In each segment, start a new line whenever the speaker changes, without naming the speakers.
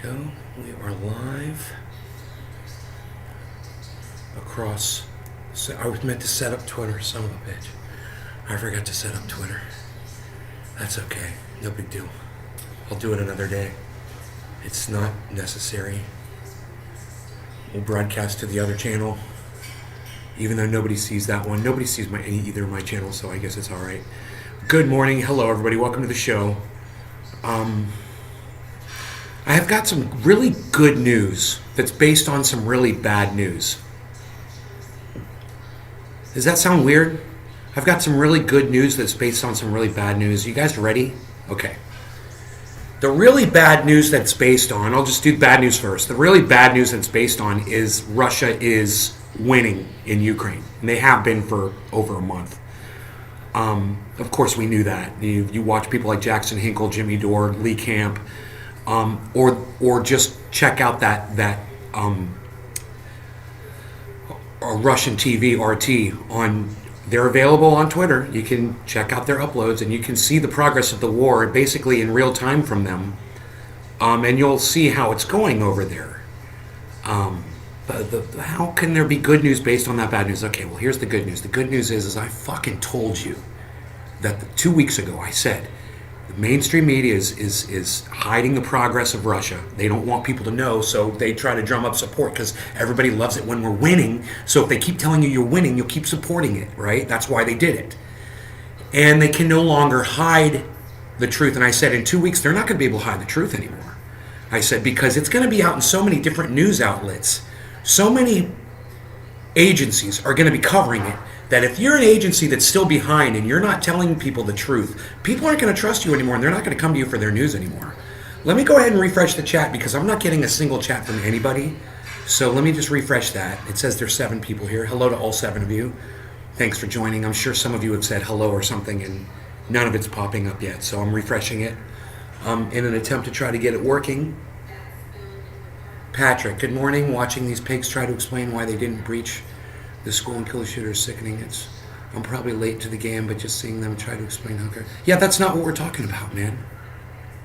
go. We are live across. I was meant to set up Twitter, son of a bitch. I forgot to set up Twitter. That's okay. No big deal. I'll do it another day. It's not necessary. We'll broadcast to the other channel. Even though nobody sees that one. Nobody sees either of my channels, so I guess it's alright. Good morning. Hello, everybody. Welcome to the show. I have got some really good news that's based on some really bad news. Does that sound weird? I've got some really good news that's based on some really bad news. You guys ready? Okay. The really bad news that's based on, I'll just do bad news first. The really bad news that's based on is Russia is winning in Ukraine. And they have been for over a month. Of course, we knew that. You watch people like Jackson Hinkle, Jimmy Dore, Lee Camp, or just check out that Russian TV RT on. They're available on Twitter. You can check out their uploads and you can see the progress of the war basically in real time from them, and you'll see how it's going over there. How can there be good news based on that bad news? Okay, well, here's the good news. The good news is I fucking told you that 2 weeks ago I said the mainstream media is hiding the progress of Russia. They don't want people to know, so they try to drum up support because everybody loves it when we're winning. So if they keep telling you you're winning, you'll keep supporting it, right? That's why they did it. And they can no longer hide the truth. And I said in 2 weeks, they're not going to be able to hide the truth anymore. I said, because it's going to be out in so many different news outlets. So many agencies are going to be covering it that if you're an agency that's still behind and you're not telling people the truth, people aren't going to trust you anymore and they're not going to come to you for their news anymore. Let me go ahead and refresh the chat because I'm not getting a single chat from anybody. So let me just refresh that. It says there's 7 people here. Hello to all 7 of you. Thanks for joining. I'm sure some of you have said hello or something and none of it's popping up yet. So I'm refreshing it in an attempt to try to get it working. Patrick, good morning. Watching these pigs try to explain why they didn't breach the school and kill the shooter is sickening. I'm probably late to the game, but just seeing them try to explain how. Yeah, that's not what we're talking about, man.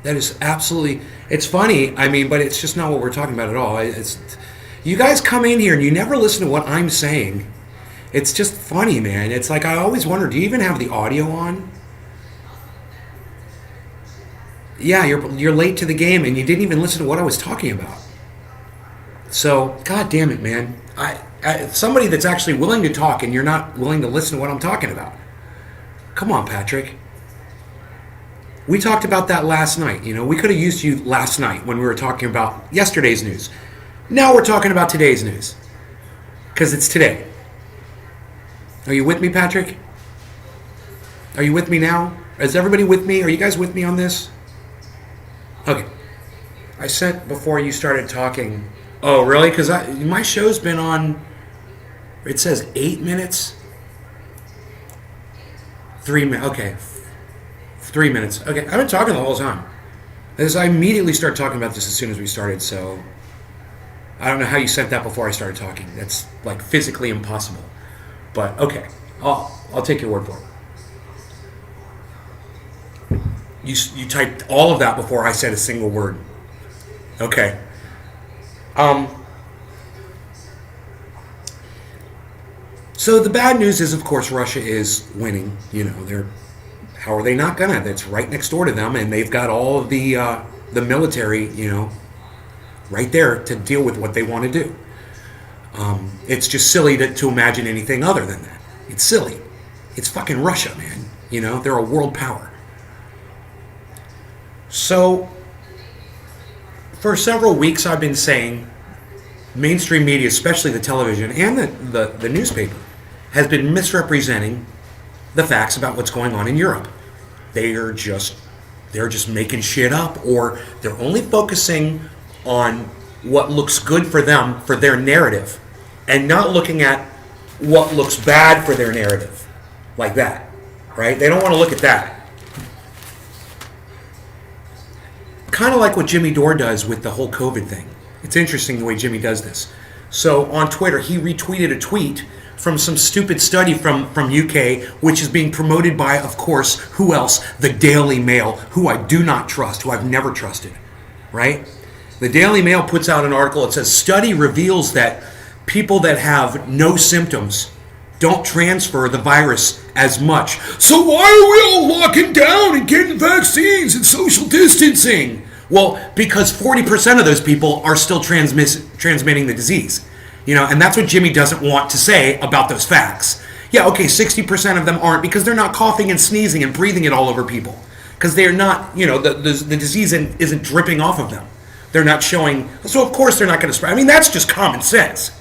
That is absolutely. It's funny, but it's just not what we're talking about at all. You guys come in here and you never listen to what I'm saying. It's just funny, man. It's like I always wonder, do you even have the audio on? Yeah, you're late to the game and you didn't even listen to what I was talking about. So, god damn it, man. Somebody that's actually willing to talk and you're not willing to listen to what I'm talking about. Come on, Patrick. We talked about that last night. We could have used you last night when we were talking about yesterday's news. Now we're talking about today's news. Because it's today. Are you with me, Patrick? Are you with me now? Is everybody with me? Are you guys with me on this? Okay. I said before you started talking. Oh, really? Because my show's been on, it says 8 minutes. 3 minutes. Okay. 3 minutes. Okay. I've been talking the whole time. I immediately started talking about this as soon as we started, so I don't know how you sent that before I started talking. That's like physically impossible. But okay. I'll take your word for it. You typed all of that before I said a single word. Okay. So the bad news is, of course, Russia is winning. How are they not gonna? That's right next door to them, and they've got all of the military, right there to deal with what they want to do. It's just silly to imagine anything other than that. It's silly. It's fucking Russia, man. They're a world power. So for several weeks, I've been saying mainstream media, especially the television and the newspaper, has been misrepresenting the facts about what's going on in Europe. They're just making shit up, or they're only focusing on what looks good for them, for their narrative, and not looking at what looks bad for their narrative. Like that, right? They don't want to look at that. Kind of like what Jimmy Dore does with the whole COVID thing. It's interesting the way Jimmy does this. So on Twitter, he retweeted a tweet from some stupid study from UK, which is being promoted by, of course, who else? The Daily Mail, who I do not trust, who I've never trusted, right? The Daily Mail puts out an article. It says, study reveals that people that have no symptoms don't transfer the virus as much. So why are we all locking down and getting vaccines and social distancing? Well, because 40% of those people are still transmitting the disease. And that's what Jimmy doesn't want to say about those facts. Yeah, okay, 60% of them aren't because they're not coughing and sneezing and breathing it all over people. Because they're not, the disease isn't dripping off of them. They're not showing, so of course they're not going to spread. I mean, that's just common sense.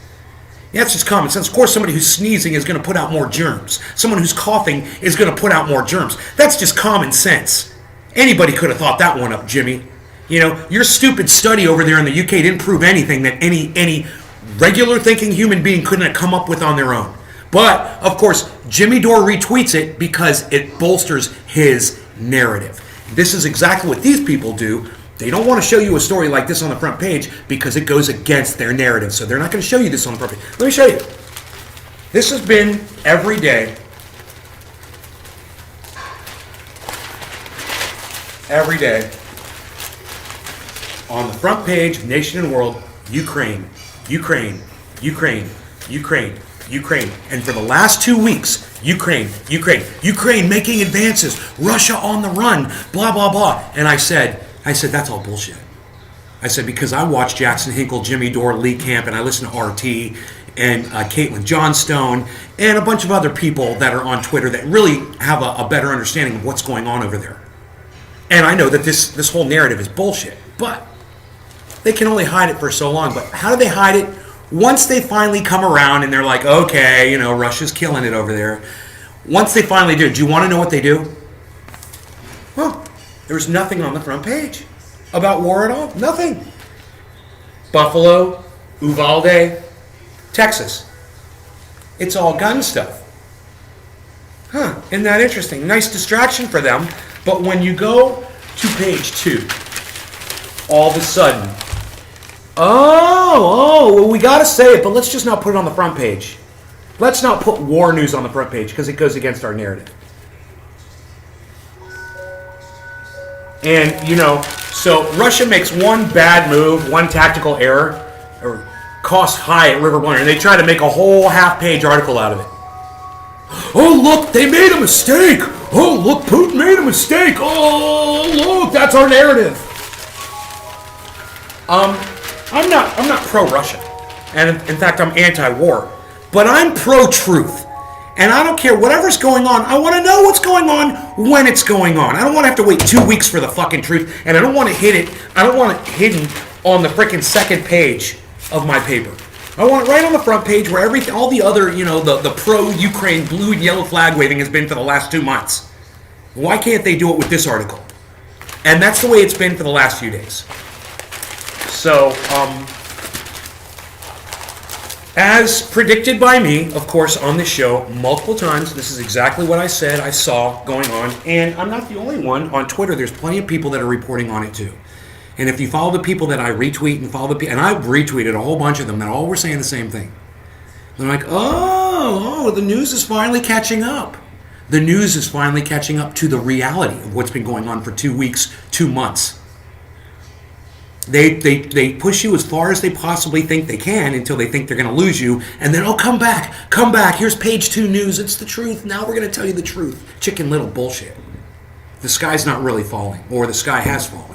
Yeah, that's just common sense. Of course, somebody who's sneezing is going to put out more germs. Someone who's coughing is going to put out more germs. That's just common sense. Anybody could have thought that one up, Jimmy. Your stupid study over there in the UK didn't prove anything that any regular thinking human being couldn't have come up with on their own. But, of course, Jimmy Dore retweets it because it bolsters his narrative. This is exactly what these people do. They don't want to show you a story like this on the front page because it goes against their narrative. So they're not going to show you this on the front page. Let me show you. This has been every day. Every day. On the front page, Nation and World, Ukraine, Ukraine, Ukraine, Ukraine, Ukraine. And for the last 2 weeks, Ukraine, Ukraine, Ukraine making advances, Russia on the run, blah, blah, blah. And I said, that's all bullshit. I said, because I watched Jackson Hinkle, Jimmy Dore, Lee Camp, and I listen to RT and Caitlin Johnstone and a bunch of other people that are on Twitter that really have a better understanding of what's going on over there. And I know that this whole narrative is bullshit, but they can only hide it for so long. But how do they hide it? Once they finally come around and they're like, okay, Russia's killing it over there. Once they finally do you want to know what they do? Well, there's nothing on the front page about war at all. Nothing. Buffalo, Uvalde, Texas. It's all gun stuff. Isn't that interesting? Nice distraction for them. But when you go to page 2, all of a sudden, well, we got to say it, but let's just not put it on the front page. Let's not put war news on the front page because it goes against our narrative. And, so Russia makes one bad move, one tactical error, or cost high at River Blunder, and they try to make a whole half-page article out of it. Oh, look, they made a mistake. Oh, look, Putin made a mistake. Oh, look, that's our narrative. I'm not pro-Russia, and in fact, I'm anti-war, but I'm pro-truth. And I don't care whatever's going on. I want to know what's going on when it's going on. I don't want to have to wait 2 weeks for the fucking truth, and I don't want to hit it. I don't want it hidden on the freaking second page of my paper. I want it right on the front page where everything, all the other, the pro-Ukraine blue and yellow flag waving has been for the last 2 months. Why can't they do it with this article? And that's the way it's been for the last few days. So, as predicted by me, of course, on this show, multiple times, this is exactly what I said I saw going on. And I'm not the only one. On Twitter, there's plenty of people that are reporting on it too. And if you follow the people that I retweet and follow the people, and I've retweeted a whole bunch of them that all were saying the same thing. They're like, oh, the news is finally catching up. The news is finally catching up to the reality of what's been going on for 2 weeks, 2 months. They push you as far as they possibly think they can until they think they're going to lose you. And then, come back. Here's page 2 news. It's the truth. Now we're going to tell you the truth. Chicken Little bullshit. The sky's not really falling, or the sky has fallen.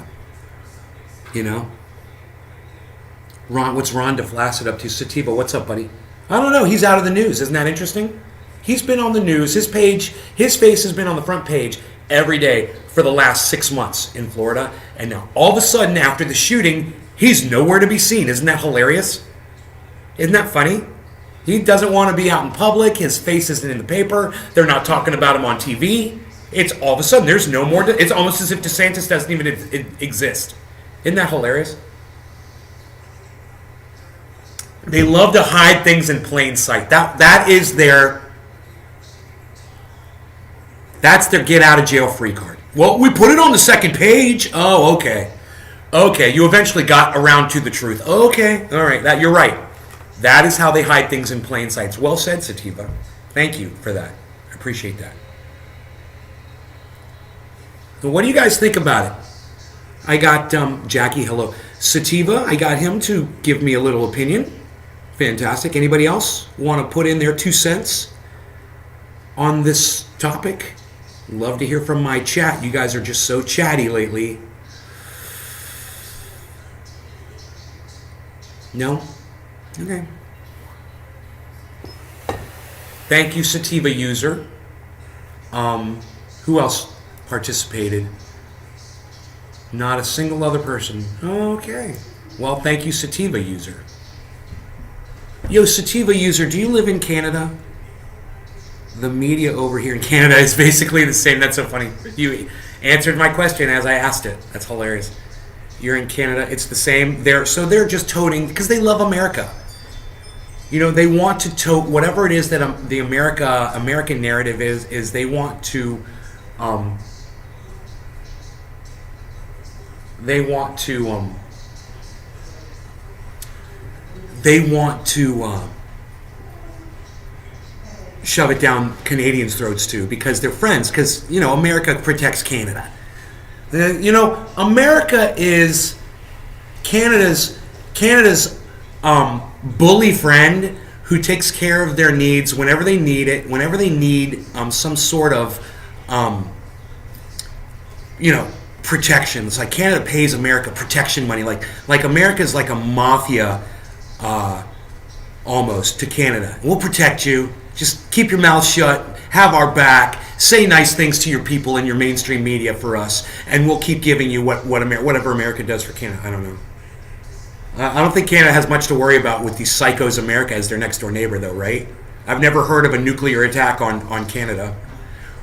Ron, what's Ron DeFlaccid up to? Sativa, what's up, buddy? I don't know. He's out of the news. Isn't that interesting? He's been on the news. His face has been on the front page every day for the last 6 months in Florida. And now, all of a sudden, after the shooting, he's nowhere to be seen. Isn't that hilarious? Isn't that funny? He doesn't want to be out in public. His face isn't in the paper. They're not talking about him on TV. It's all of a sudden, there's no more. It's almost as if DeSantis doesn't even exist. Isn't that hilarious? They love to hide things in plain sight. That's their get out of jail free card. Well, we put it on the second page. Oh, okay. Okay, you eventually got around to the truth. Okay, all right, you're right. That is how they hide things in plain sight. Well said, Sativa. Thank you for that. I appreciate that. So what do you guys think about it? I got Jackie, hello. Sativa, I got him to give me a little opinion. Fantastic. Anybody else want to put in their 2 cents on this topic? Love to hear from my chat. You guys are just so chatty lately. No? Okay. Thank you, Sativa user. Who else participated? Not a single other person. Okay. Well, thank you, Sativa user. Yo, Sativa user, do you live in Canada? The media over here in Canada is basically the same. That's so funny. You answered my question as I asked it. That's hilarious. You're in Canada. It's the same. They're just toting because they love America. You know, they want to tote whatever it is that the American narrative is they want to shove it down Canadians' throats too, because they're friends. Because you know, America protects Canada. You know, America is Canada's bully friend who takes care of their needs whenever they need it, whenever they need some sort of protection. It's like Canada pays America protection money, like America's like a mafia almost to Canada. We'll protect you. Just keep your mouth shut, have our back, say nice things to your people in your mainstream media for us, and we'll keep giving you whatever America does for Canada. I don't know. I don't think Canada has much to worry about with these psychos America as their next door neighbor, though, right? I've never heard of a nuclear attack on Canada,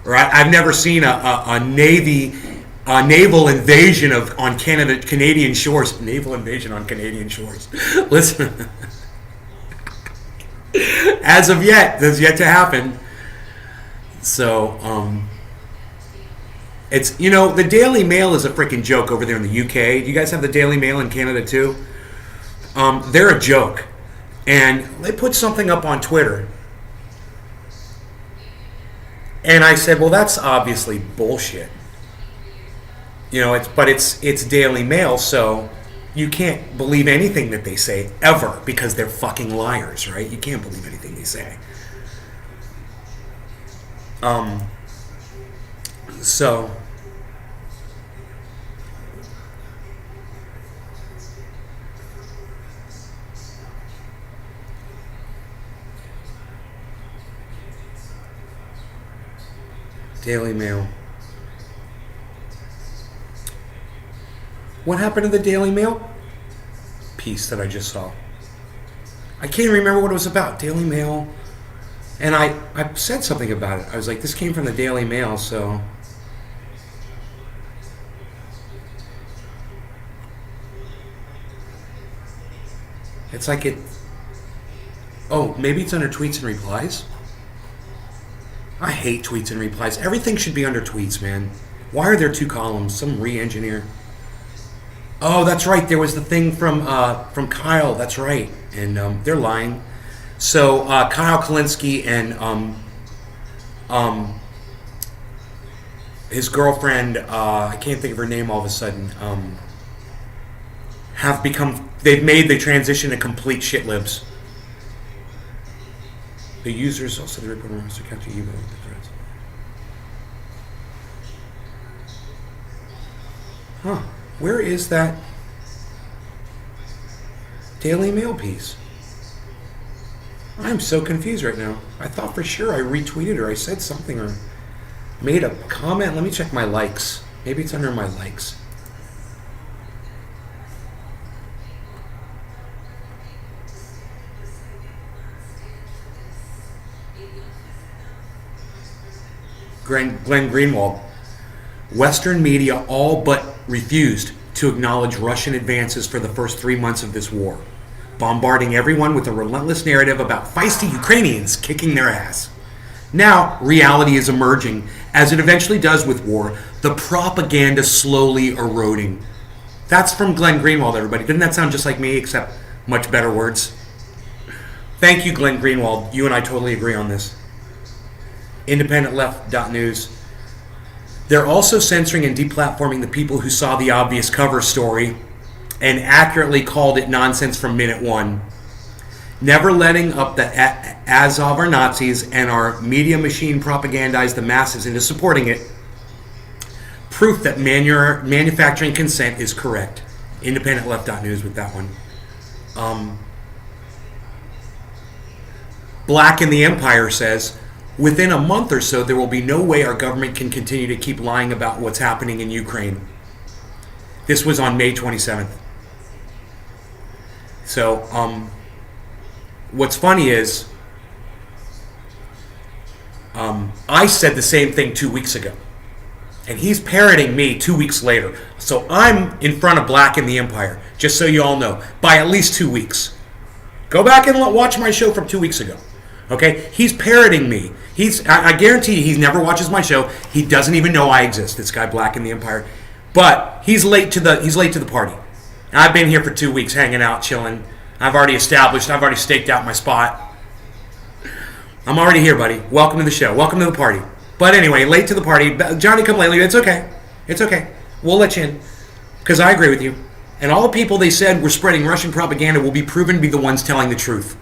or I've never seen a naval invasion on Canadian shores. Naval invasion on Canadian shores. Listen. As of yet, that's yet to happen. So, it's, the Daily Mail is a freaking joke over there in the UK. Do you guys have the Daily Mail in Canada too? They're a joke. And they put something up on Twitter. And I said, well, that's obviously bullshit. It's Daily Mail, so you can't believe anything that they say ever because they're fucking liars, right? You can't believe anything they say. So Daily Mail. What happened to the Daily Mail piece that I just saw? I can't remember what it was about. Daily Mail. And I said something about it. I was like, this came from the Daily Mail, so... It's like it... Oh, maybe it's under tweets and replies? I hate tweets and replies. Everything should be under tweets, man. Why are there two columns? Some re-engineer... Oh, that's right. There was the thing from Kyle. That's right, and they're lying. So Kyle Kalinske and his girlfriend, I can't think of her name all of a sudden, they've made the transition to complete shit libs. The users also the report on Mr. Captain Evo. Huh. Where is that Daily Mail piece? I'm so confused right now. I thought for sure I retweeted or I said something or made a comment. Let me check my likes. Maybe it's under my likes. Glenn Greenwald. Western media all but refused to acknowledge Russian advances for the first 3 months of this war, bombarding everyone with a relentless narrative about feisty Ukrainians kicking their ass. Now, reality is emerging, as it eventually does with war, the propaganda slowly eroding. That's from Glenn Greenwald, everybody. Doesn't that sound just like me, except much better words? Thank you, Glenn Greenwald. You and I totally agree on this. IndependentLeft.news. They're also censoring and deplatforming the people who saw the obvious cover story and accurately called it nonsense from minute one. Never letting up the Azov or Nazis and our media machine propagandized the masses into supporting it. Proof that manufacturing consent is correct. IndependentLeft.news with that one. Black in the Empire says, within a month or so, there will be no way our government can continue to keep lying about what's happening in Ukraine. This was on May 27th. So, what's funny is, I said the same thing 2 weeks ago. And he's parroting me 2 weeks later. So I'm in front of Black in the Empire, just so you all know, by at least 2 weeks. Go back and watch my show from 2 weeks ago. Okay? He's parroting me. I guarantee you he never watches my show. He doesn't even know I exist, this guy Black in the Empire. But he's late to the party. I've been here for 2 weeks hanging out, chilling. I've already staked out my spot. I'm already here, buddy. Welcome to the show. Welcome to the party. But anyway, late to the party. Johnny come lately. It's okay. It's okay. We'll let you in. Because I agree with you. And all the people they said were spreading Russian propaganda will be proven to be the ones telling the truth.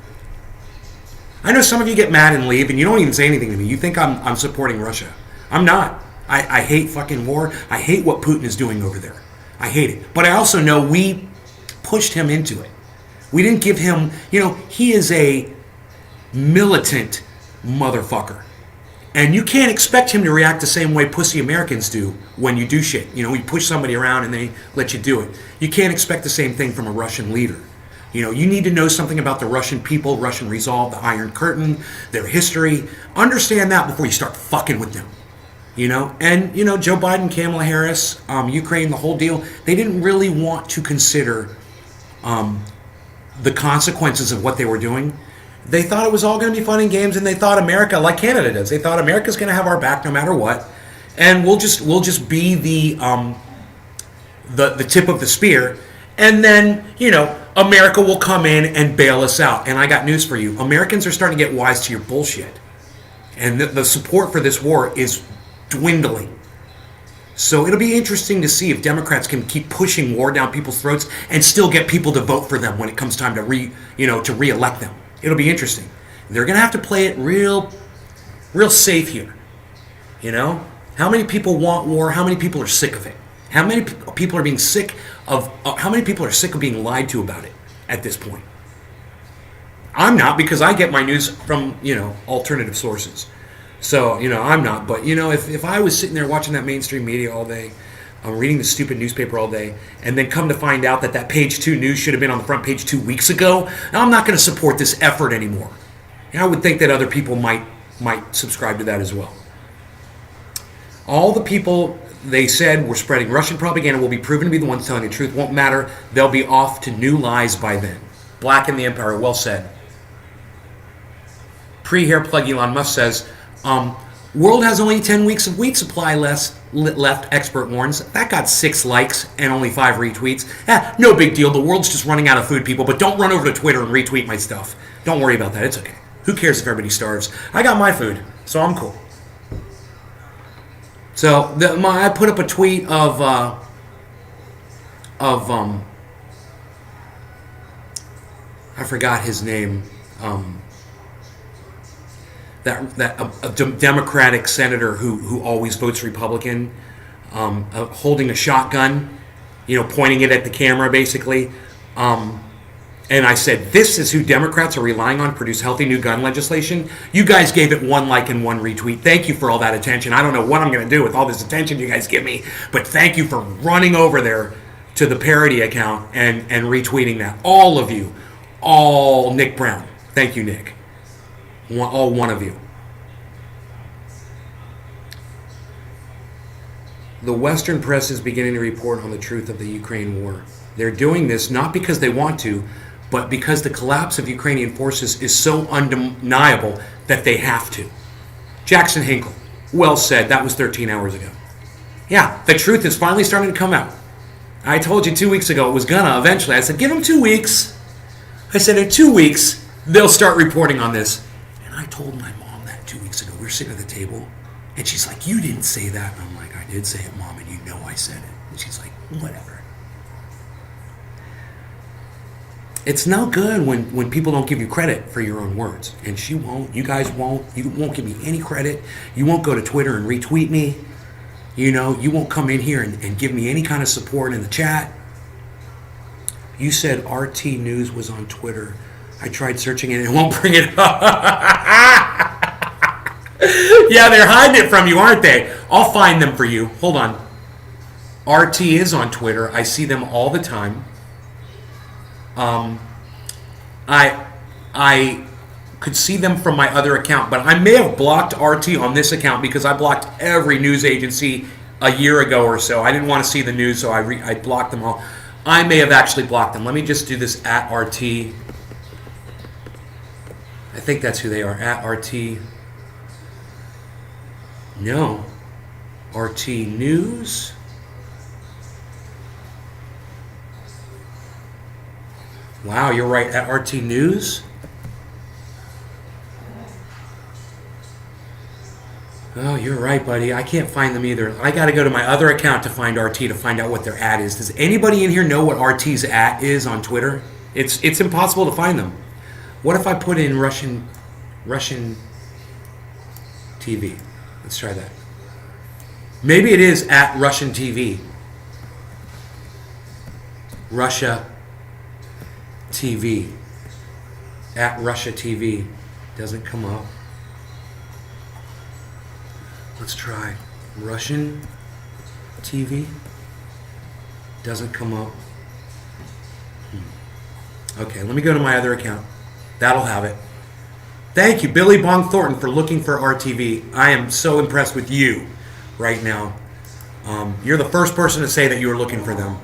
I know some of you get mad and leave, and you don't even say anything to me. You think I'm supporting Russia. I'm not. I hate fucking war. I hate what Putin is doing over there. I hate it. But I also know we pushed him into it. We didn't give him, he is a militant motherfucker. And you can't expect him to react the same way pussy Americans do when you do shit. We push somebody around and they let you do it. You can't expect the same thing from a Russian leader. You need to know something about the Russian people, Russian resolve, the Iron Curtain, their history. Understand that before you start fucking with them. And, Joe Biden, Kamala Harris, Ukraine, the whole deal, they didn't really want to consider the consequences of what they were doing. They thought it was all going to be fun and games, and they thought America, like Canada does, they thought America's going to have our back no matter what, and we'll just be the tip of the spear, and then America will come in and bail us out. And I got news for you: Americans are starting to get wise to your bullshit, and the support for this war is dwindling. So it'll be interesting to see if Democrats can keep pushing war down people's throats and still get people to vote for them when it comes time to re-elect them. It'll be interesting. They're going to have to play it real safe here. How many people want war? How many people are sick of it? How many people are being sick of? How many people are sick of being lied to about it at this point? I'm not, because I get my news from alternative sources. So I'm not. But if I was sitting there watching that mainstream media all day, reading the stupid newspaper all day, and then come to find out that page 2 news should have been on the front page 2 weeks ago, I'm not going to support this effort anymore. And I would think that other people might subscribe to that as well. All the people they said were spreading Russian propaganda will be proven to be the ones telling the truth. Won't matter. They'll be off to new lies by then. Black in the Empire, well said. Pre-hair plug Elon Musk says, world has only 10 weeks of wheat supply left, expert warns. That got 6 likes and only 5 retweets. No big deal. The world's just running out of food, people. But don't run over to Twitter and retweet my stuff. Don't worry about that. It's okay. Who cares if everybody starves? I got my food, so I'm cool. So I put up a tweet of I forgot his name. A Democratic senator who always votes Republican, holding a shotgun, pointing it at the camera, basically. And I said, this is who Democrats are relying on to produce healthy new gun legislation. You guys gave it 1 like and 1 retweet. Thank you for all that attention. I don't know what I'm going to do with all this attention you guys give me, but thank you for running over there to the parody account and retweeting that. All of you. All Nick Brown. Thank you, Nick. All one of you. The Western press is beginning to report on the truth of the Ukraine war. They're doing this not because they want to, but because the collapse of Ukrainian forces is so undeniable that they have to. Jackson Hinkle, well said. That was 13 hours ago. Yeah, the truth is finally starting to come out. I told you 2 weeks ago it was gonna eventually. I said, give them 2 weeks. I said, in 2 weeks, they'll start reporting on this. And I told my mom that 2 weeks ago. We were sitting at the table, and she's like, you didn't say that. And I'm like, I did say it, Mom, and you know I said it. And she's like, whatever. It's no good when people don't give you credit for your own words. And she won't. You guys won't. You won't give me any credit. You won't go to Twitter and retweet me. You know, you won't come in here and give me any kind of support in the chat. You said RT News was on Twitter. I tried searching it and it won't bring it up. Yeah, they're hiding it from you, aren't they? I'll find them for you. Hold on. RT is on Twitter. I see them all the time. I could see them from my other account, but I may have blocked RT on this account because I blocked every news agency a year ago or so. I didn't want to see the news, so I blocked them all. I may have actually blocked them. Let me just do this at RT. I think that's who they are, at RT. No. RT News. Wow, you're right, at RT News. Oh, you're right, buddy. I can't find them either. I got to go to my other account to find RT to find out what their ad is. Does anybody in here know what RT's at is on Twitter? It's impossible to find them. What if I put in Russian TV? Let's try that. Maybe it is at Russian TV. Russia TV. At Russia TV. Doesn't come up. Let's try Russian TV. Doesn't come up. Okay, let me go to my other account. That'll have it. Thank you, Billy Bong Thornton, for looking for RTV. I am so impressed with you right now. You're the first person to say that you were looking for them.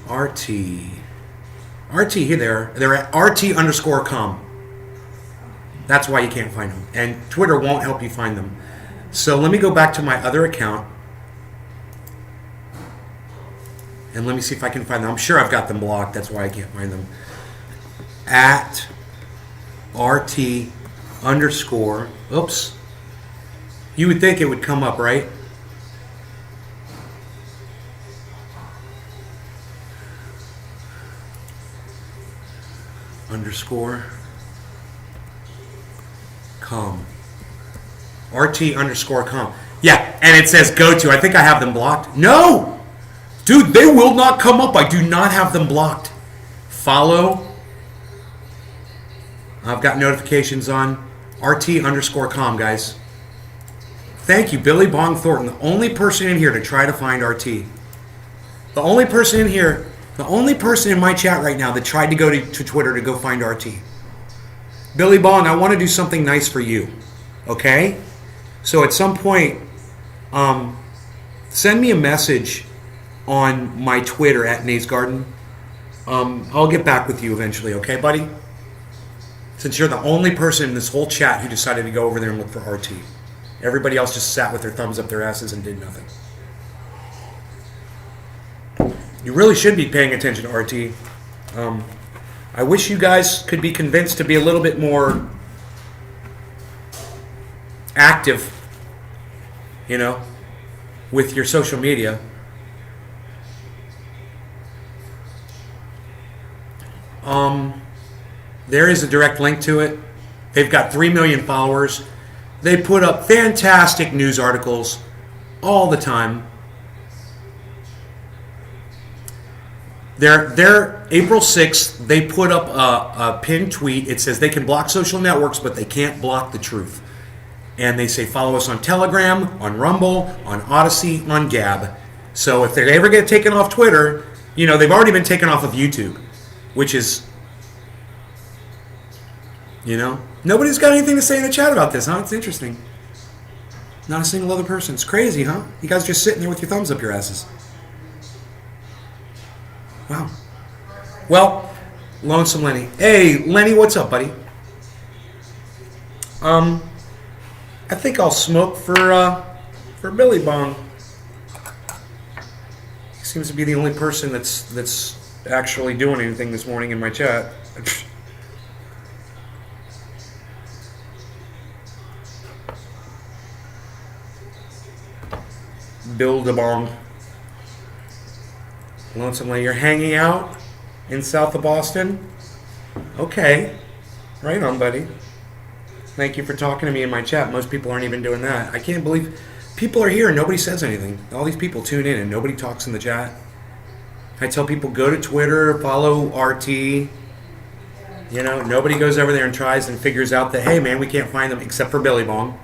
RT, here they're at RT_com. That's why you can't find them. And Twitter won't help you find them. So let me go back to my other account. And let me see if I can find them. I'm sure I've got them blocked. That's why I can't find them. At RT_. Oops. You would think it would come up, right? _com. RT_com. Yeah, and it says go to. I think I have them blocked. No! Dude, they will not come up. I do not have them blocked. Follow. I've got notifications on. RT_com, guys. Thank you, Billy Bong Thornton. The only person in here to try to find RT. The only person in here, the only person in my chat right now that tried to go to Twitter to go find RT. Billy Bong, I want to do something nice for you. Okay? So at some point, send me a message on my Twitter at Nate's Garden. I'll get back with you eventually, okay, buddy? Since you're the only person in this whole chat who decided to go over there and look for RT. Everybody else just sat with their thumbs up their asses and did nothing. You really should be paying attention to RT. I wish you guys could be convinced to be a little bit more active, you know, with your social media. There is a direct link to it. They've got 3 million followers. They put up fantastic news articles all the time. They're April 6th, they put up a pinned tweet. It says they can block social networks, but they can't block the truth. And they say follow us on Telegram, on Rumble, on Odyssey, on Gab. So if they ever get taken off Twitter, you know, they've already been taken off of YouTube, which is, you know, nobody's got anything to say in the chat about this, huh? It's interesting. Not a single other person. It's crazy, huh? You guys just sitting there with your thumbs up your asses. Wow. Well, Lonesome Lenny. Hey, Lenny, what's up, buddy? I think I'll smoke for Billy Bong. He seems to be the only person that's actually doing anything this morning in my chat. Bill DeBong. Lonesome Lady, you're hanging out in south of Boston? Okay. Right on, buddy. Thank you for talking to me in my chat. Most people aren't even doing that. I can't believe people are here and nobody says anything. All these people tune in and nobody talks in the chat. I tell people go to Twitter, follow RT. You know, nobody goes over there and tries and figures out that, hey man, we can't find them except for Billy Bong.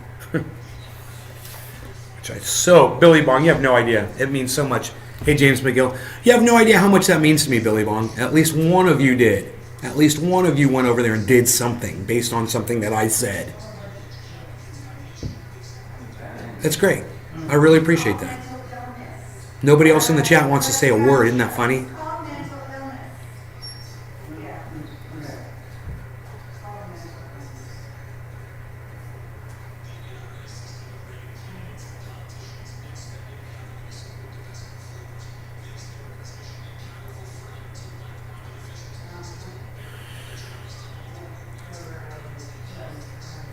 So, Billy Bong, you have no idea. It means so much. Hey, James McGill, you have no idea how much that means to me, Billy Bong. At least one of you did. At least one of you went over there and did something based on something that I said. That's great. I really appreciate that. Nobody else in the chat wants to say a word. Isn't that funny?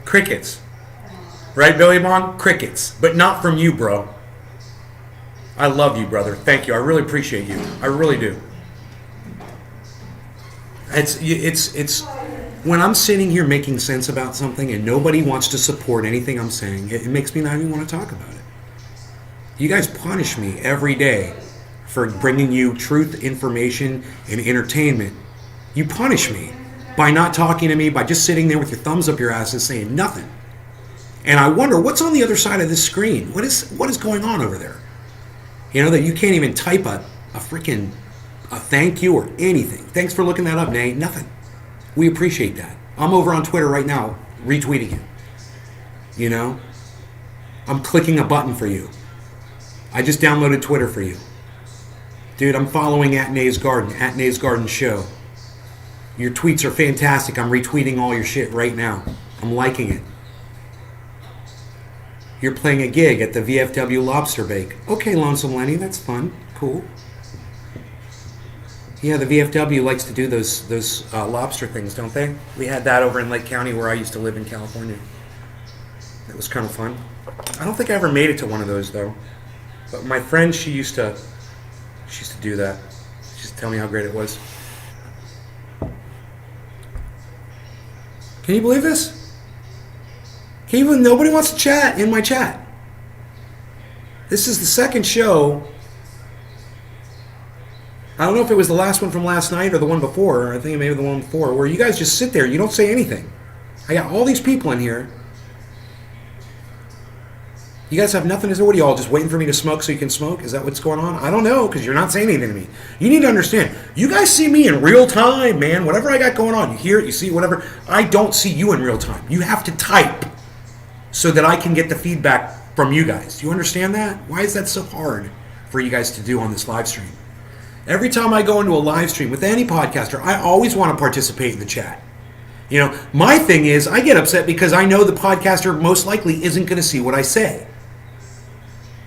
Crickets. Right, Billy Bong? Crickets. But not from you, bro. I love you, brother. Thank you. I really appreciate you. I really do. It's when I'm sitting here making sense about something and nobody wants to support anything I'm saying, it makes me not even want to talk about it. You guys punish me every day for bringing you truth, information, and entertainment. You punish me by not talking to me, by just sitting there with your thumbs up your ass and saying nothing. And I wonder what's on the other side of this screen. What is going on over there? You know that you can't even type a freaking thank you or anything. Thanks for looking that up, Nate. Nothing. We appreciate that. I'm over on Twitter right now retweeting you. You know? I'm clicking a button for you. I just downloaded Twitter for you. Dude, I'm following at Nays Garden Show. Your tweets are fantastic. I'm retweeting all your shit right now. I'm liking it. You're playing a gig at the VFW Lobster Bake. Okay, Lonesome Lenny, that's fun. Cool. Yeah, the VFW likes to do those lobster things, don't they? We had that over in Lake County where I used to live in California. That was kind of fun. I don't think I ever made it to one of those, though. But my friend, she used to do that. She used to tell me how great it was. Can you believe this? Nobody wants to chat in my chat. This is the second show. I don't know if it was the last one from last night or the one before. I think it may be the one before, where you guys just sit there. You don't say anything. I got all these people in here. You guys have nothing to say. What are you all just waiting for me to smoke so you can smoke? Is that what's going on? I don't know, because you're not saying anything to me. You need to understand. You guys see me in real time, man. Whatever I got going on, you hear it, you see whatever. I don't see you in real time. You have to type so that I can get the feedback from you guys. Do you understand that? Why is that so hard for you guys to do on this live stream? Every time I go into a live stream with any podcaster, I always want to participate in the chat. You know, my thing is I get upset because I know the podcaster most likely isn't going to see what I say.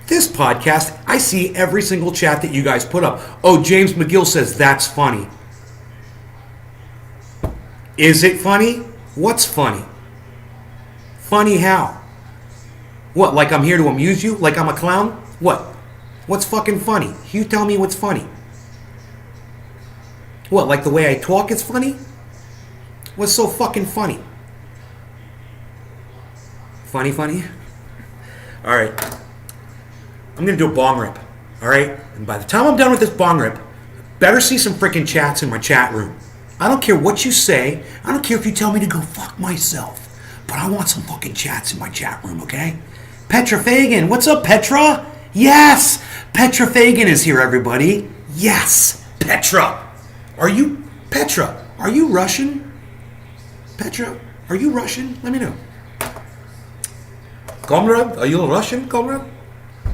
This podcast, I see every single chat that you guys put up. Oh, James McGill says that's funny. Is it funny? What's funny? Funny how? What, like I'm here to amuse you? Like I'm a clown? What? What's fucking funny? You tell me what's funny. What, like the way I talk is funny? What's so fucking funny? Funny? All right. I'm going to do a bong rip. All right? And by the time I'm done with this bong rip, better see some freaking chats in my chat room. I don't care what you say. I don't care if you tell me to go fuck myself. But I want some fucking chats in my chat room, okay? Petra Fagan. What's up, Petra? Yes! Petra Fagan is here, everybody. Yes! Petra! Are you Russian? Petra, are you Russian? Let me know. Comrade, are you Russian, comrade?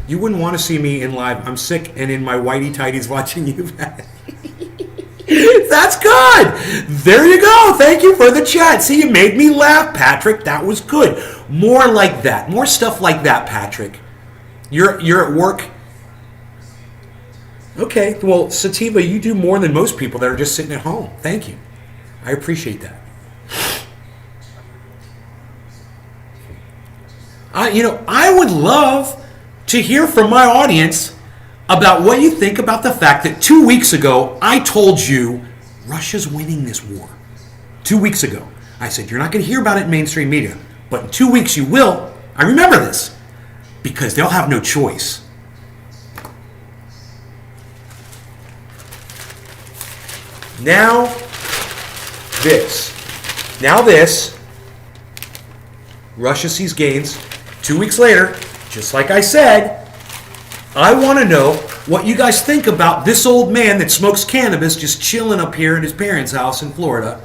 You wouldn't want to see me in live. I'm sick and in my whitey tighties watching you. That's good. There you go. Thank you for the chat. See, you made me laugh, Patrick. That was good. More like that. More stuff like that, Patrick. You're at work. Okay. Well, Sativa, you do more than most people that are just sitting at home. Thank you. I appreciate that. I would love to hear from my audience about what you think about the fact that 2 weeks ago I told you Russia's winning this war. 2 weeks ago. I said, you're not going to hear about it in mainstream media, but in 2 weeks you will. I remember this because they'll have no choice. Now this. Russia sees gains. 2 weeks later, just like I said, I want to know what you guys think about this old man that smokes cannabis just chilling up here at his parents' house in Florida,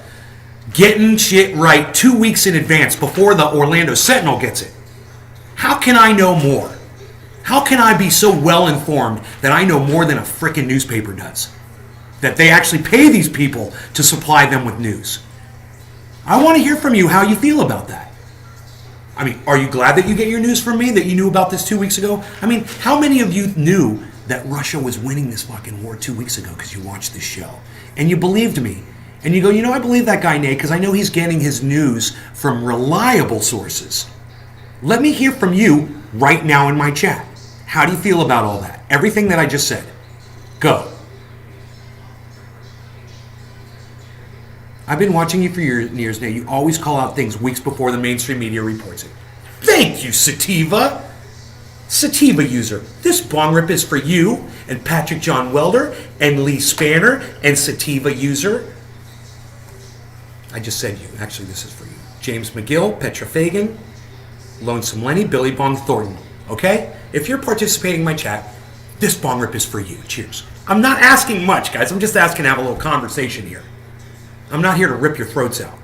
getting shit right 2 weeks in advance before the Orlando Sentinel gets it. How can I know more? How can I be so well informed that I know more than a frickin' newspaper does? That they actually pay these people to supply them with news. I want to hear from you how you feel about that. I mean, are you glad that you get your news from me, that you knew about this 2 weeks ago? I mean, how many of you knew that Russia was winning this fucking war 2 weeks ago because you watched this show? And you believed me. And you go, I believe that guy, Nate, because I know he's getting his news from reliable sources. Let me hear from you right now in my chat. How do you feel about all that? Everything that I just said. Go. I've been watching you for years now. You always call out things weeks before the mainstream media reports it. Thank you, Sativa. Sativa user. This bong rip is for you and Patrick John Welder and Lee Spanner and Sativa user. I just said you. Actually, this is for you. James McGill, Petra Fagan, Lonesome Lenny, Billy Bong Thornton. Okay? If you're participating in my chat, this bong rip is for you. Cheers. I'm not asking much, guys. I'm just asking to have a little conversation here. I'm not here to rip your throats out.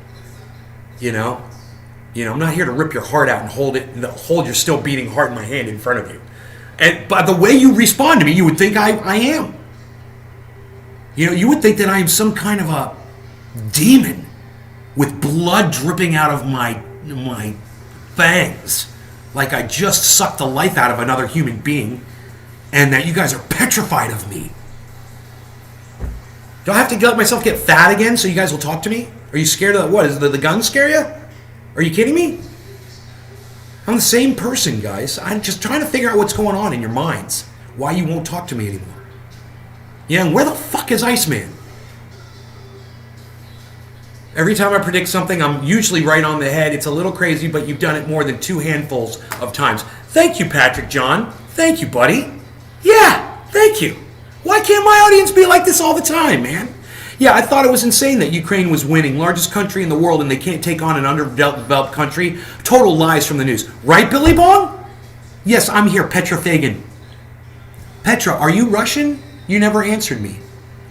I'm not here to rip your heart out and hold your still beating heart in my hand in front of you. And by the way you respond to me, you would think I am. You would think that I am some kind of a demon with blood dripping out of my fangs, like I just sucked the life out of another human being, and that you guys are petrified of me. Do I have to let myself get fat again so you guys will talk to me? Are you scared of what? Is the gun scare you? Are you kidding me? I'm the same person, guys. I'm just trying to figure out what's going on in your minds. Why you won't talk to me anymore. Yeah, and where the fuck is Iceman? Every time I predict something, I'm usually right on the head. It's a little crazy, but you've done it more than 2 handfuls of times. Thank you, Patrick John. Thank you, buddy. Yeah, thank you. Why can't my audience be like this all the time, man? Yeah, I thought it was insane that Ukraine was winning, largest country in the world, and they can't take on an underdeveloped country. Total lies from the news. Right, Billy Bong? Yes, I'm here, Petra Fagan. Petra, are you Russian? You never answered me.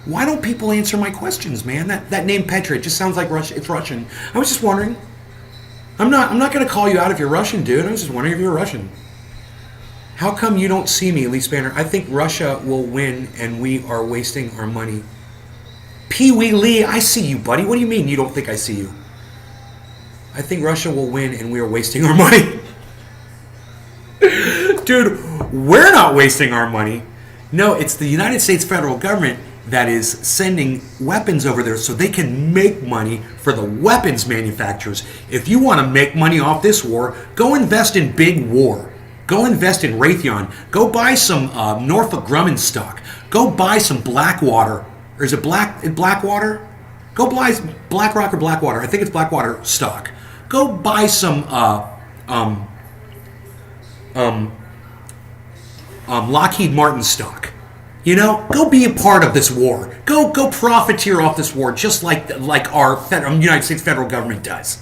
Why don't people answer my questions, man? That name Petra, it just sounds like Russian. It's Russian. I was just wondering. I'm not going to call you out if you're Russian, dude. I was just wondering if you're Russian. How come you don't see me, Lee Spanner? I think Russia will win and we are wasting our money. Pee Wee Lee, I see you, buddy. What do you mean you don't think I see you? I think Russia will win and we are wasting our money. Dude, we're not wasting our money. No, it's the United States federal government that is sending weapons over there so they can make money for the weapons manufacturers. If you want to make money off this war, go invest in big war. Go invest in Raytheon. Go buy some Norfolk Grumman stock. Go buy some Blackwater. Or is it Blackwater? Go buy BlackRock or Blackwater. I think it's Blackwater stock. Go buy some Lockheed Martin stock. Go be a part of this war. Go profiteer off this war, just like our United States federal government does.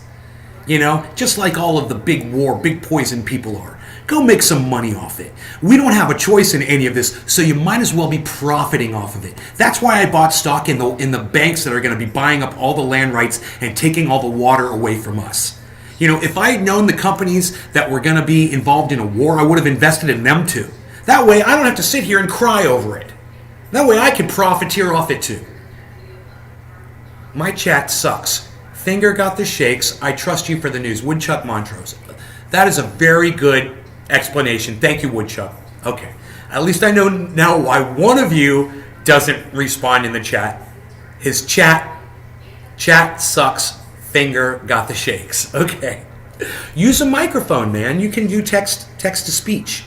Just like all of the big poison people are. Go make some money off it. We don't have a choice in any of this, so you might as well be profiting off of it. That's why I bought stock in the banks that are going to be buying up all the land rights and taking all the water away from us. If I had known the companies that were going to be involved in a war, I would have invested in them too. That way, I don't have to sit here and cry over it. That way, I can profiteer off it too. My chat sucks. Finger got the shakes. I trust you for the news. Woodchuck Montrose. That is a very good explanation. Thank you, Woodchuck. Okay. At least I know now why one of you doesn't respond in the chat. His chat sucks. Finger got the shakes. Okay. Use a microphone, man. You can do text to speech.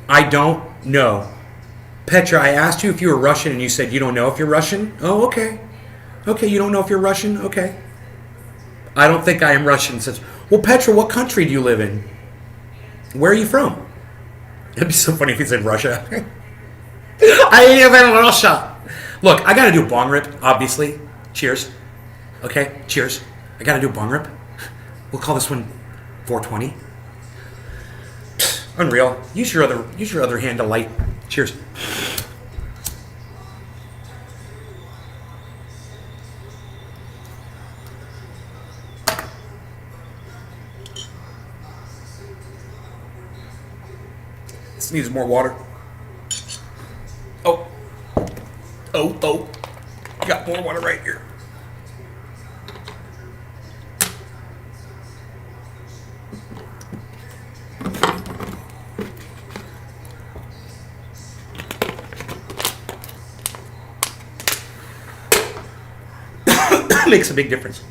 I don't know Petra, I asked you if you were Russian and you said you don't know if you're Russian. Oh, okay. Okay, you don't know if you're Russian? Okay. I don't think I am Russian. Says, well, Petra, what country do you live in? Where are you from? It'd be so funny if he said Russia. I live in Russia. Look, I got to do a bong rip, obviously. Cheers. Okay, cheers. I got to do a bong rip. We'll call this one 420. Unreal. Use your other hand to light. Cheers. This needs more water. Oh. Got more water right here. Makes a big difference.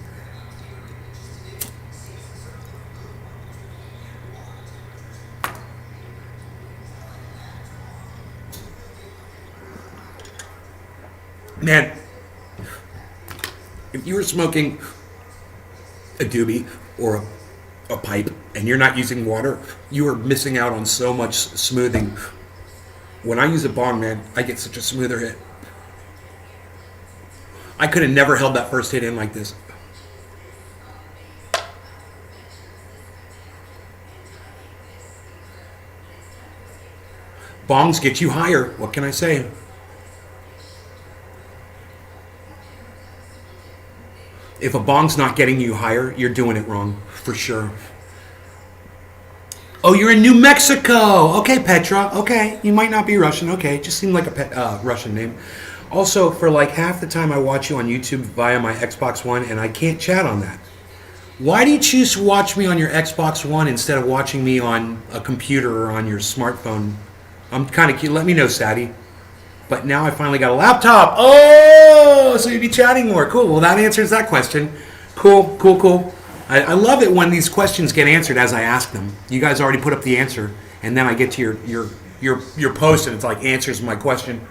Man, if you were smoking a doobie or a pipe and you're not using water, you are missing out on so much smoothing. When I use a bong, man, I get such a smoother hit. I could have never held that first hit in like this. Bongs get you higher. What can I say? If a bong's not getting you higher, you're doing it wrong, for sure. Oh, you're in New Mexico. Okay, Petra. Okay, you might not be Russian. Okay, just seemed like a Russian name. Also, for like half the time I watch you on YouTube via my Xbox One, and I can't chat on that. Why do you choose to watch me on your Xbox One instead of watching me on a computer or on your smartphone? I'm kind of cute. Let me know, Sadie. But now I finally got a laptop. Oh, so you'd be chatting more. Cool. Well, that answers that question. Cool. I love it when these questions get answered as I ask them. You guys already put up the answer, and then I get to your post, and it's like answers my question.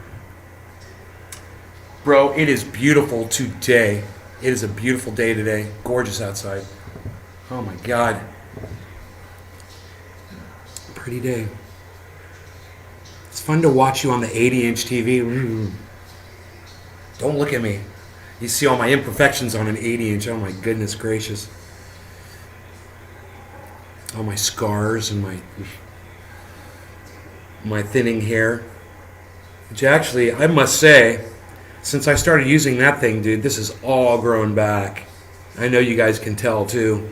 Bro, it is beautiful today. It is a beautiful day today. Gorgeous outside. Oh my God. Pretty day. It's fun to watch you on the 80-inch TV. Don't look at me. You see all my imperfections on an 80-inch. Oh my goodness gracious. All my scars and my thinning hair. Which actually, I must say, since I started using that thing, dude, this is all grown back. I know you guys can tell too.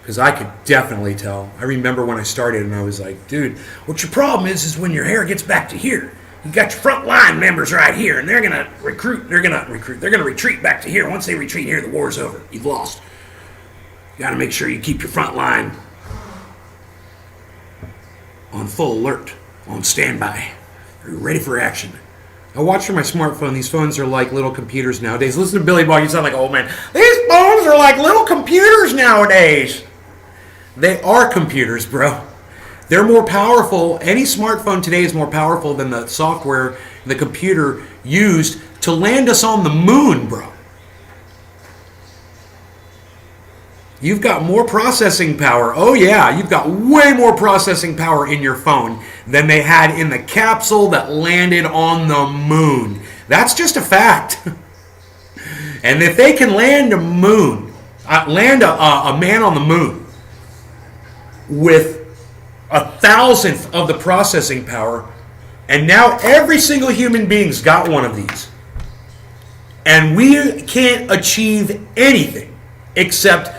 Because I could definitely tell. I remember when I started and I was like, dude, what your problem is when your hair gets back to here. You got your front line members right here, and they're going to retreat back to here. Once they retreat here, the war's over. You've lost. You got to make sure you keep your front line on full alert, on standby. You're ready for action. I watch from my smartphone. These phones are like little computers nowadays. Listen to Billy Bob. You sound like an old man. These phones are like little computers nowadays. They are computers, bro. They're more powerful. Any smartphone today is more powerful than the software the computer used to land us on the moon, bro. You've got more processing power. Oh yeah, you've got way more processing power in your phone than they had in the capsule that landed on the moon. That's just a fact. And if they can land a man on the moon with 1,000th of the processing power, and now every single human being's got one of these, and we can't achieve anything except,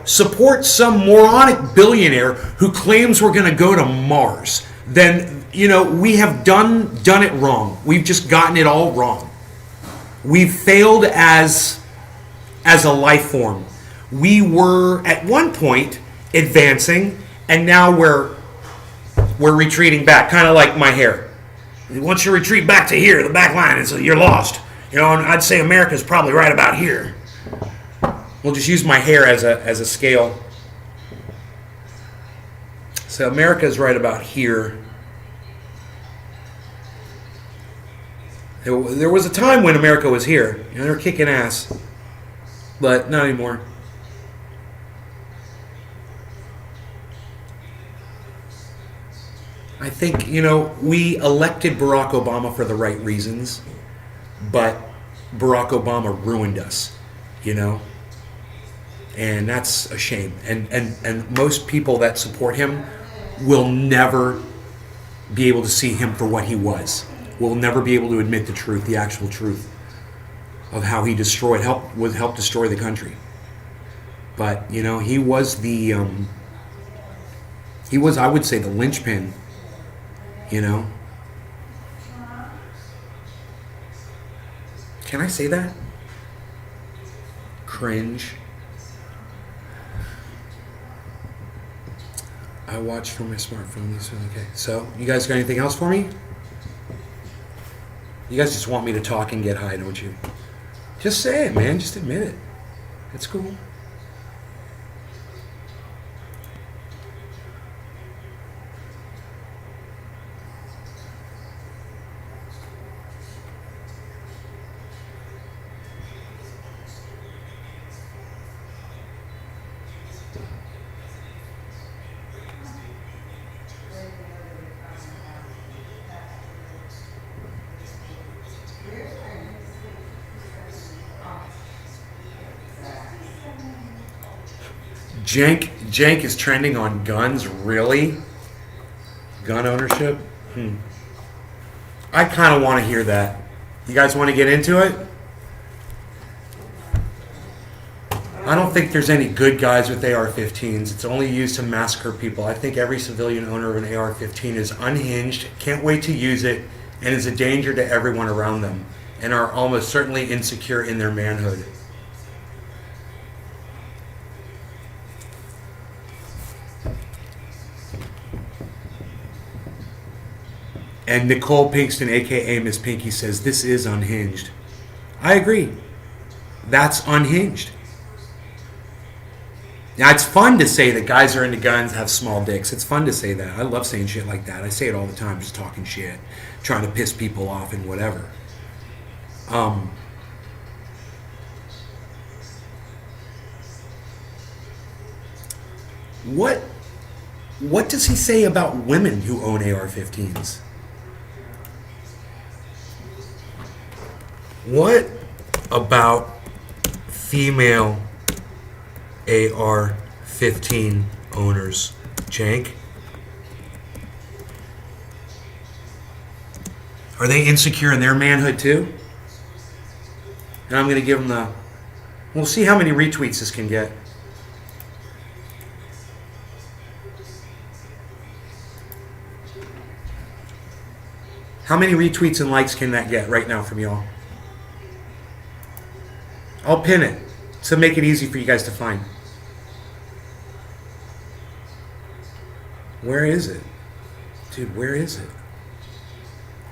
support some moronic billionaire who claims we're going to go to Mars, then, we have done it wrong. We've just gotten it all wrong. We've failed as a life form. We were at one point advancing, and now we're retreating back, kind of like my hair. Once you retreat back to here, the back line, and so you're lost. And I'd say America's probably right about here. We'll just use my hair as a scale. So America's right about here. There was a time when America was here. They were kicking ass. But not anymore. I think, we elected Barack Obama for the right reasons, but Barack Obama ruined us, and that's a shame. And most people that support him will never be able to see him for what he was. Will never be able to admit the truth, the actual truth of how he helped destroy the country. But he was I would say, the linchpin. Can I say that? Cringe. I watch from my smartphone. Okay. So, you guys got anything else for me? You guys just want me to talk and get high, don't you? Just say it, man. Just admit it. It's cool. Jank is trending on guns, really? Gun ownership? I kind of want to hear that. You guys want to get into it? I don't think there's any good guys with AR-15s. It's only used to massacre people. I think every civilian owner of an AR-15 is unhinged, can't wait to use it, and is a danger to everyone around them, and are almost certainly insecure in their manhood. And Nicole Pinkston, a.k.a. Miss Pinky, says, this is unhinged. I agree. That's unhinged. Now, it's fun to say that guys are into guns, have small dicks. It's fun to say that. I love saying shit like that. I say it all the time, just talking shit, trying to piss people off and whatever. What does he say about women who own AR-15s? What about female AR-15 owners, Jank? Are they insecure in their manhood too? And I'm going to give them the... We'll see how many retweets this can get. How many retweets and likes can that get right now from y'all? I'll pin it to make it easy for you guys to find. Where is it? Dude, where is it?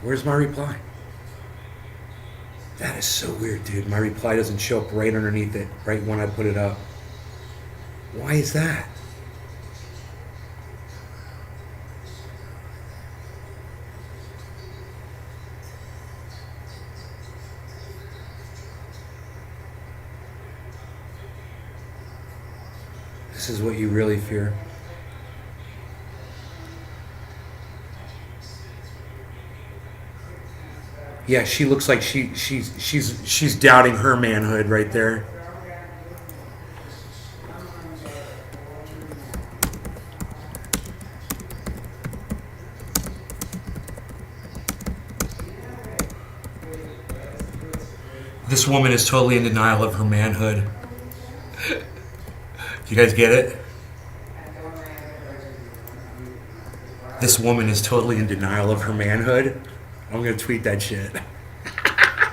Where's my reply? That is so weird, dude. My reply doesn't show up right underneath it, right when I put it up. Why is that? This is what you really fear. Yeah, she looks like she's doubting her manhood right there. This woman is totally in denial of her manhood. You guys get it? This woman is totally in denial of her manhood. I'm going to tweet that shit.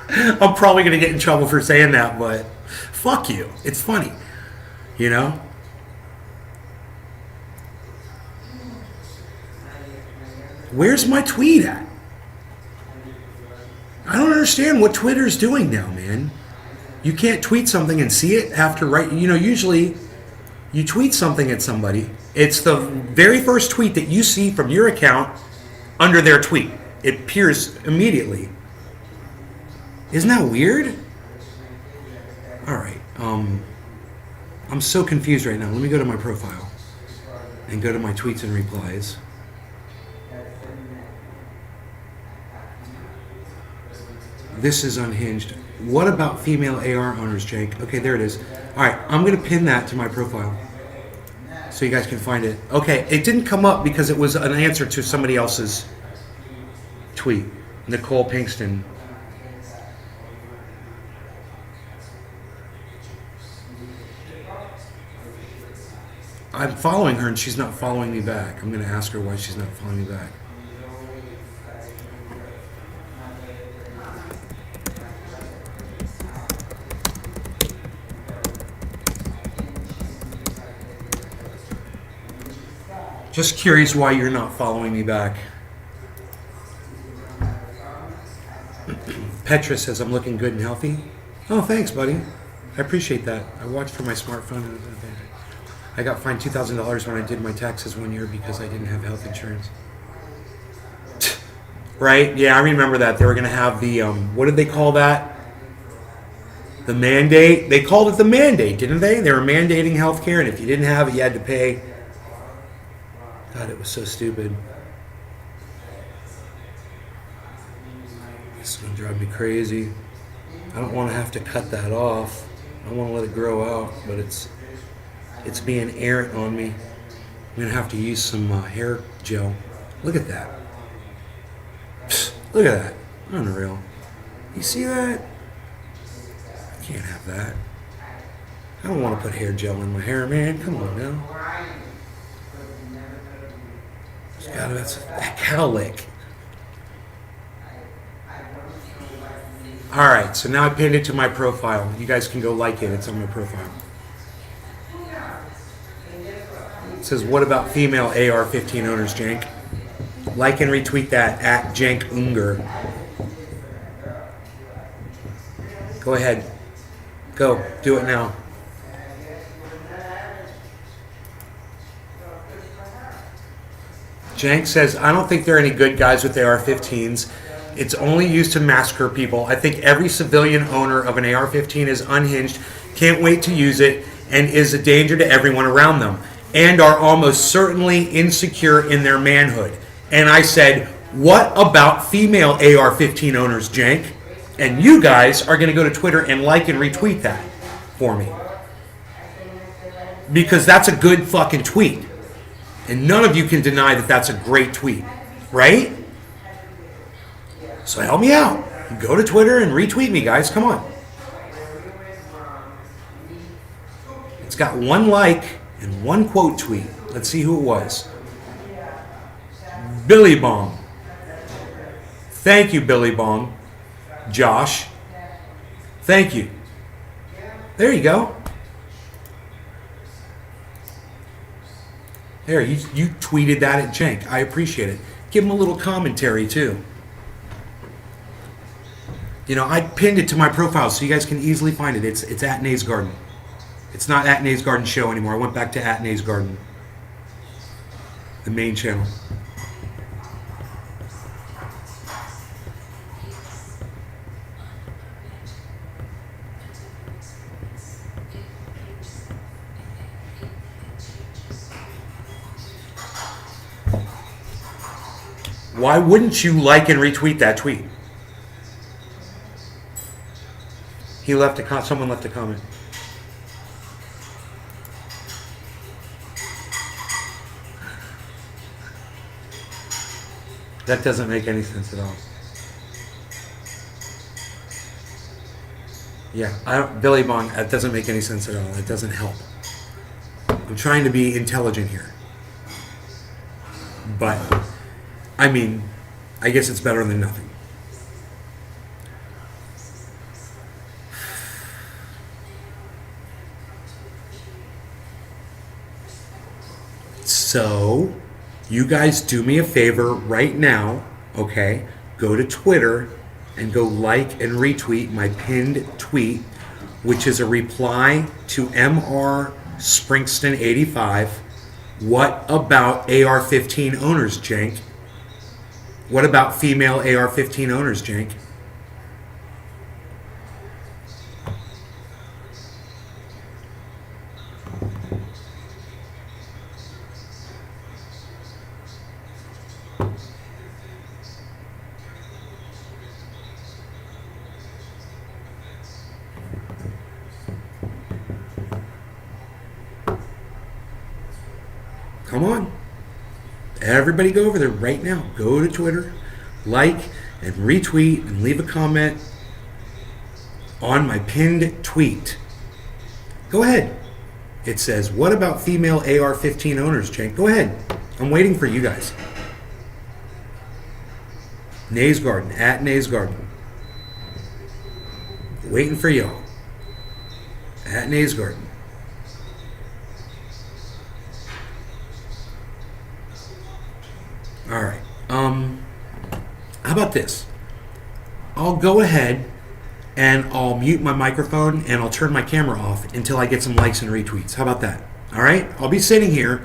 I'm probably going to get in trouble for saying that, but fuck you. It's funny. You know? Where's my tweet at? I don't understand what Twitter's doing now, man. You can't tweet something and see it after usually you tweet something at somebody. It's the very first tweet that you see from your account under their tweet. It appears immediately. Isn't that weird? All right. I'm so confused right now. Let me go to my profile and go to my tweets and replies. This is unhinged. What about female AR owners, Jake? Okay, there it is. All right, I'm going to pin that to my profile so you guys can find it. Okay, it didn't come up because it was an answer to somebody else's tweet. Nicole Pinkston. I'm following her and she's not following me back. I'm going to ask her why she's not following me back. Just curious why you're not following me back. Petra says I'm looking good and healthy. Oh, thanks, buddy. I appreciate that. I watched from my smartphone. I got fined $2,000 when I did my taxes 1 year because I didn't have health insurance. Right? Yeah, I remember that. They were going to have the, what did they call that? The mandate? They called it the mandate, didn't they? They were mandating health care, and if you didn't have it, you had to pay. God, it was so stupid. This is going to drive me crazy. I don't want to have to cut that off. I want to let it grow out, but it's being errant on me. I'm going to have to use some hair gel. Look at that. Look at that. Unreal. You see that? I can't have that. I don't want to put hair gel in my hair, man. Come on now. God, that's that cowlick. All right, so now I pinned it to my profile. You guys can go like it. It's on my profile. It says, what about female AR-15 owners, Jank? Like and retweet that at Jank Unger. Go ahead. Go. Do it now. Jank says, I don't think there are any good guys with AR-15s. It's only used to massacre people. I think every civilian owner of an AR-15 is unhinged, can't wait to use it, and is a danger to everyone around them, and are almost certainly insecure in their manhood. And I said, what about female AR-15 owners, Jank? And you guys are going to go to Twitter and like and retweet that for me. Because that's a good fucking tweet. And none of you can deny that that's a great tweet, right? So help me out. Go to Twitter and retweet me, guys. Come on. It's got one like and one quote tweet. Let's see who it was. Billy Bong. Thank you, Billy Bong. Josh. Thank you. There you go. There, you tweeted that at Jank. I appreciate it. Give him a little commentary, too. You know, I pinned it to my profile so you guys can easily find it. It's at Nays Garden. It's not at Nays Garden Show anymore. I went back to at Nays Garden. The main channel. Why wouldn't you like and retweet that tweet? He left a someone left a comment. That doesn't make any sense at all. Yeah, Billy Bong, that doesn't make any sense at all. It doesn't help. I'm trying to be intelligent here. But, I mean, I guess it's better than nothing. So, you guys do me a favor right now, okay? Go to Twitter and go like and retweet my pinned tweet, which is a reply to MR Springston 85. What about AR-15 owners, Jank? What about female AR-15 owners, Jank? Come on. Everybody go over there right now. Go to Twitter, like and retweet and leave a comment on my pinned tweet. Go ahead. It says, what about female AR-15 owners, Cenk? Go ahead. I'm waiting for you guys. Nays Garden, at Nays Garden. Waiting for y'all. At Nays Garden. All right. How about this? I'll go ahead and I'll mute my microphone and I'll turn my camera off until I get some likes and retweets. How about that? All right? I'll be sitting here